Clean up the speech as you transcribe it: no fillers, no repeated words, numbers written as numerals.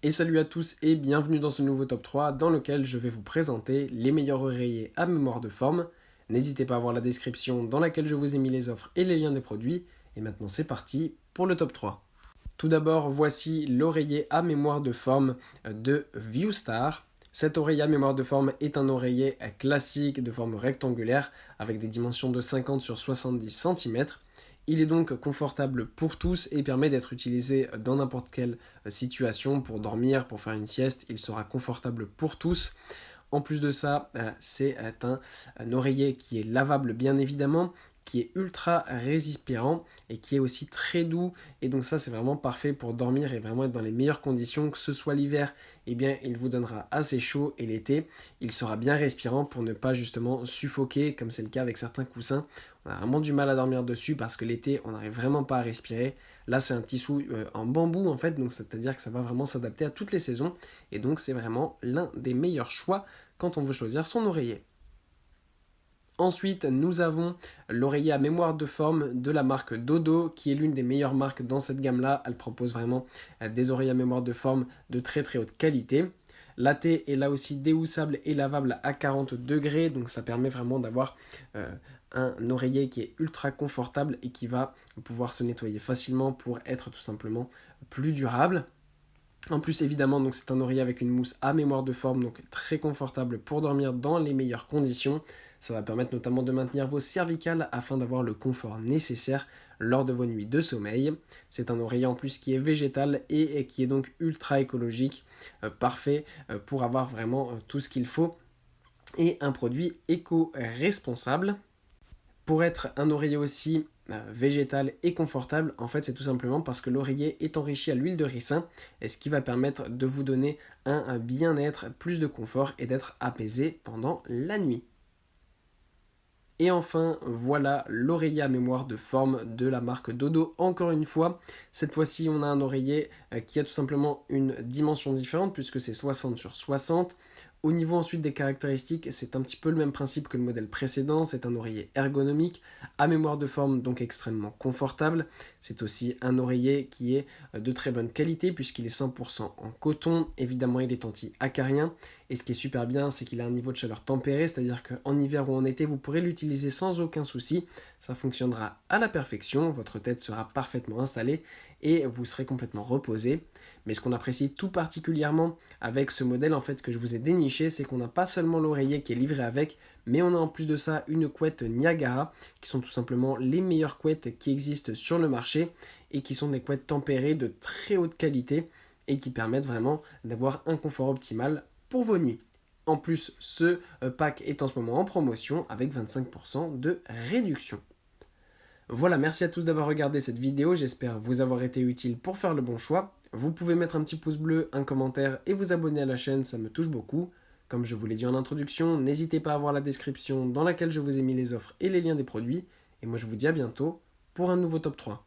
Et salut à tous et bienvenue dans ce nouveau top 3 dans lequel je vais vous présenter les meilleurs oreillers à mémoire de forme. N'hésitez pas à voir la description dans laquelle je vous ai mis les offres et les liens des produits. Et maintenant c'est parti pour le top 3. Tout d'abord, voici l'oreiller à mémoire de forme de Viewstar. Cet oreiller à mémoire de forme est un oreiller classique de forme rectangulaire avec des dimensions de 50 sur 70 cm. Il est donc confortable pour tous et permet d'être utilisé dans n'importe quelle situation pour dormir, pour faire une sieste. Il sera confortable pour tous. En plus de ça, c'est un oreiller qui est lavable bien évidemment, qui est ultra résistant et qui est aussi très doux. Et donc ça, c'est vraiment parfait pour dormir et vraiment être dans les meilleures conditions. Que ce soit l'hiver, eh bien, il vous donnera assez chaud et l'été, il sera bien respirant pour ne pas justement suffoquer comme c'est le cas avec certains coussins. On a vraiment du mal à dormir dessus parce que l'été, on n'arrive vraiment pas à respirer. Là, c'est un tissu en bambou en fait, donc c'est-à-dire que ça va vraiment s'adapter à toutes les saisons. Et donc, c'est vraiment l'un des meilleurs choix quand on veut choisir son oreiller. Ensuite, nous avons l'oreiller à mémoire de forme de la marque Dodo, qui est l'une des meilleures marques dans cette gamme-là. Elle propose vraiment des oreillers à mémoire de forme de très très haute qualité. La thé est là aussi déhoussable et lavable à 40 degrés, donc ça permet vraiment d'avoir un oreiller qui est ultra confortable et qui va pouvoir se nettoyer facilement pour être tout simplement plus durable. En plus, évidemment, donc c'est un oreiller avec une mousse à mémoire de forme, donc très confortable pour dormir dans les meilleures conditions. Ça va permettre notamment de maintenir vos cervicales afin d'avoir le confort nécessaire lors de vos nuits de sommeil. C'est un oreiller en plus qui est végétal et qui est donc ultra écologique, parfait pour avoir vraiment tout ce qu'il faut et un produit éco-responsable. Pour être un oreiller aussi végétal et confortable, en fait c'est tout simplement parce que l'oreiller est enrichi à l'huile de ricin, et ce qui va permettre de vous donner un bien-être, plus de confort et d'être apaisé pendant la nuit. Et enfin, voilà l'oreiller à mémoire de forme de la marque Dodo. Encore une fois, cette fois-ci, on a un oreiller qui a tout simplement une dimension différente puisque c'est 60 sur 60. Au niveau ensuite des caractéristiques, c'est un petit peu le même principe que le modèle précédent. C'est un oreiller ergonomique, à mémoire de forme, donc extrêmement confortable. C'est aussi un oreiller qui est de très bonne qualité puisqu'il est 100% en coton. Évidemment, il est anti-acarien. Et ce qui est super bien, c'est qu'il a un niveau de chaleur tempéré, c'est-à-dire qu'en hiver ou en été, vous pourrez l'utiliser sans aucun souci. Ça fonctionnera à la perfection, votre tête sera parfaitement installée et vous serez complètement reposé. Mais ce qu'on apprécie tout particulièrement avec ce modèle en fait que je vous ai déniché, c'est qu'on n'a pas seulement l'oreiller qui est livré avec, mais on a en plus de ça une couette Niagara, qui sont tout simplement les meilleures couettes qui existent sur le marché et qui sont des couettes tempérées de très haute qualité et qui permettent vraiment d'avoir un confort optimal pour vos nuits. En plus, ce pack est en ce moment en promotion avec 25% de réduction. Voilà, merci à tous d'avoir regardé cette vidéo, j'espère vous avoir été utile pour faire le bon choix. Vous pouvez mettre un petit pouce bleu, un commentaire et vous abonner à la chaîne, ça me touche beaucoup. Comme je vous l'ai dit en introduction, n'hésitez pas à voir la description dans laquelle je vous ai mis les offres et les liens des produits. Et moi je vous dis à bientôt pour un nouveau top 3.